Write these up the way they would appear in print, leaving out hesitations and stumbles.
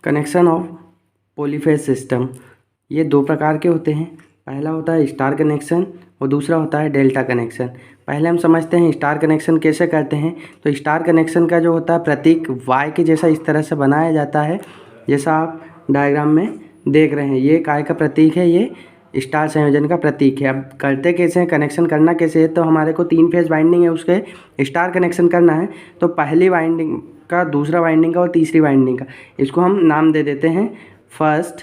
Connection of polyphase system ये दो प्रकार के होते हैं। पहला होता है स्टार कनेक्शन और दूसरा होता है डेल्टा कनेक्शन। पहले हम समझते हैं स्टार कनेक्शन कैसे करते हैं। तो स्टार कनेक्शन का जो होता है प्रतीक वाई के जैसा इस तरह से बनाया जाता है, जैसा आप डायग्राम में देख रहे हैं। ये काय का प्रतीक है, ये स्टार संयोजन का प्रतीक है। अब करते कैसे हैं, कनेक्शन करना कैसे है, तो हमारे को 3 फेज वाइंडिंग है, उसके स्टार कनेक्शन करना है। तो पहली वाइंडिंग का, दूसरा वाइंडिंग का और तीसरी वाइंडिंग का, इसको हम नाम दे देते हैं फर्स्ट,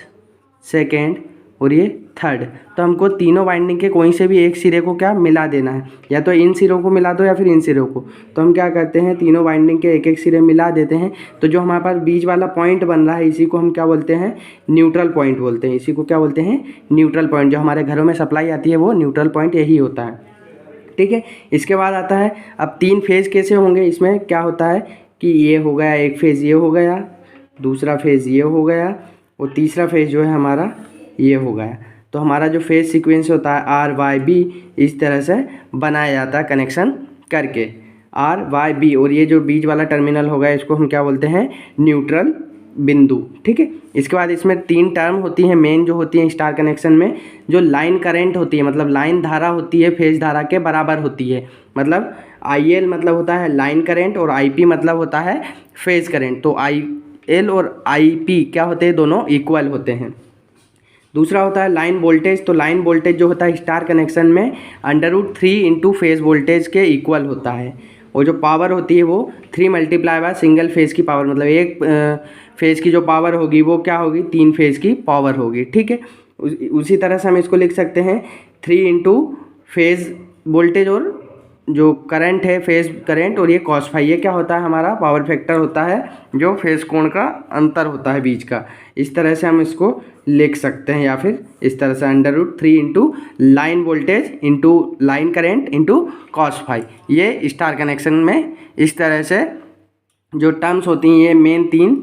सेकेंड और ये थर्ड। तो हमको तीनों वाइंडिंग के कोई से भी एक सिरे को क्या मिला देना है, या तो इन सिरों को मिला दो या फिर इन सिरों को। तो हम क्या करते हैं, तीनों वाइंडिंग के एक एक सिरे मिला देते हैं। तो जो हमारे पास बीच वाला पॉइंट बन रहा है, इसी को हम क्या बोलते हैं, न्यूट्रल पॉइंट बोलते हैं। इसी को क्या बोलते हैं, न्यूट्रल पॉइंट। जो हमारे घरों में सप्लाई आती है वो न्यूट्रल पॉइंट यही होता है, ठीक है। इसके बाद आता है अब 3 फेज कैसे होंगे। इसमें क्या होता है कि ये हो गया एक फेज, ये हो गया दूसरा फेज, ये हो गया और तीसरा फेज जो है हमारा ये हो गया। तो हमारा जो फेज सीक्वेंस होता है RYB इस तरह से बनाया जाता है कनेक्शन करके, RYB। और ये जो बीच वाला टर्मिनल होगा इसको हम क्या बोलते हैं, न्यूट्रल बिंदु, ठीक है। इसके बाद इसमें 3 टर्म होती हैं मेन जो होती हैं स्टार कनेक्शन में। जो लाइन करंट होती है, मतलब लाइन धारा होती है, फेज धारा के बराबर होती है। मतलब IL मतलब होता है लाइन करंट और IP मतलब होता है फेज करंट। तो IL और IP क्या होते हैं, दोनों इक्वल होते हैं। दूसरा होता है लाइन वोल्टेज। तो लाइन वोल्टेज जो होता है स्टार कनेक्शन में √3 इंटू फेज वोल्टेज के इक्वल होता है। और जो पावर होती है वो 3 मल्टीप्लाई बाय सिंगल फेज की पावर, मतलब एक फेज की जो पावर होगी वो क्या होगी, 3 फेज की पावर होगी, ठीक है। उसी तरह से हम इसको लिख सकते हैं 3 इंटू फेज वोल्टेज और जो करंट है फेज करंट, और ये cos फाई, ये क्या होता है, हमारा पावर फैक्टर होता है जो फेज कोण का अंतर होता है बीच का। इस तरह से हम इसको लिख सकते हैं, या फिर इस तरह से √3 into line voltage into line current into cos phi. ये स्टार कनेक्शन में इस तरह से जो टर्म्स होती हैं, ये मेन 3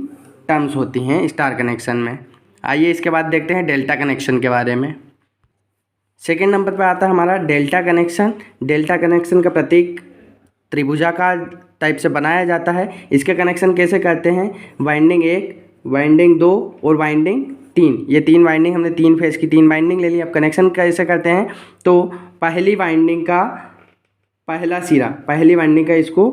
टर्म्स होती हैं स्टार कनेक्शन में। आइए इसके बाद देखते हैं डेल्टा कनेक्शन के बारे में। सेकेंड नंबर पर आता है हमारा डेल्टा कनेक्शन। डेल्टा कनेक्शन का प्रतीक त्रिभुजाकार टाइप से बनाया जाता है। इसके कनेक्शन कैसे करते हैं, वाइंडिंग 1, वाइंडिंग 2 और वाइंडिंग 3। ये 3 वाइंडिंग, हमने 3 फेज की 3 वाइंडिंग ले ली। अब कनेक्शन कैसे करते हैं, तो पहली वाइंडिंग का पहला सिरा, पहली वाइंडिंग का इसको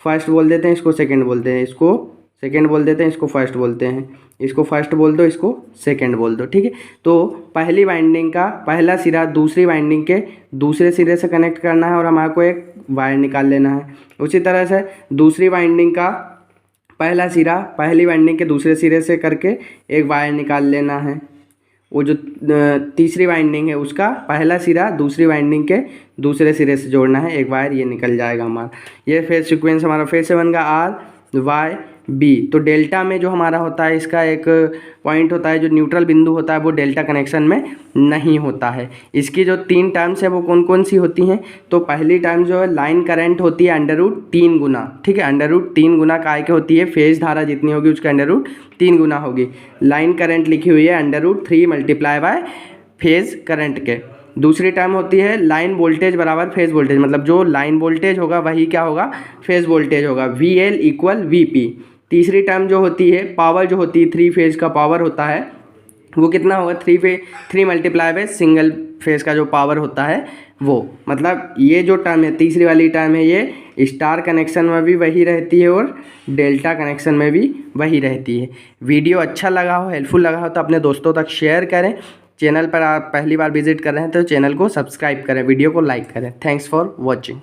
फर्स्ट बोल देते हैं, इसको सेकेंड बोलते हैं, इसको सेकेंड बोल देते हैं, इसको फर्स्ट बोलते हैं, इसको फर्स्ट बोल दो, इसको सेकेंड बोल दो, ठीक है। तो पहली वाइंडिंग का पहला सिरा दूसरी वाइंडिंग के दूसरे सिरे से कनेक्ट करना है और हमारे को एक वायर निकाल लेना है। उसी तरह से दूसरी वाइंडिंग का पहला सिरा पहली वाइंडिंग के दूसरे सिरे से करके एक वायर निकाल लेना है। वो जो तीसरी वाइंडिंग है उसका पहला सिरा दूसरी वाइंडिंग के दूसरे सिरे से जोड़ना है, एक वायर, ये निकल जाएगा हमारा। ये फेज सीक्वेंस हमारा फेज से बन गया RYB। तो डेल्टा में जो हमारा होता है, इसका एक पॉइंट होता है जो न्यूट्रल बिंदु होता है, वो डेल्टा कनेक्शन में नहीं होता है। इसकी जो 3 टर्म्स है वो कौन कौन सी होती हैं, तो पहली टर्म जो है लाइन करंट होती है √3 गुना, ठीक है। √3 गुना काय के होती है, फेज धारा जितनी होगी उसका √3 गुना होगी। लाइन करंट लिखी हुई है √3 मल्टीप्लाई बाय फेज करंट के। दूसरी टर्म होती है लाइन वोल्टेज बराबर फेज वोल्टेज, मतलब जो लाइन वोल्टेज होगा वही क्या होगा, फेज वोल्टेज होगा, VL = VP। तीसरी टर्म जो होती है पावर, जो होती है 3 फेज का पावर होता है, वो कितना होगा, 3 मल्टीप्लाई बाय सिंगल फेज का जो पावर होता है वो। मतलब ये जो टर्म है, तीसरी वाली टर्म है, ये स्टार कनेक्शन में भी वही रहती है और डेल्टा कनेक्शन में भी वही रहती है। वीडियो अच्छा लगा हो, हेल्पफुल लगा हो तो अपने दोस्तों तक शेयर करें। चैनल पर आप पहली बार विजिट कर रहे हैं तो चैनल को सब्सक्राइब करें, वीडियो को लाइक करें। Thanks for watching.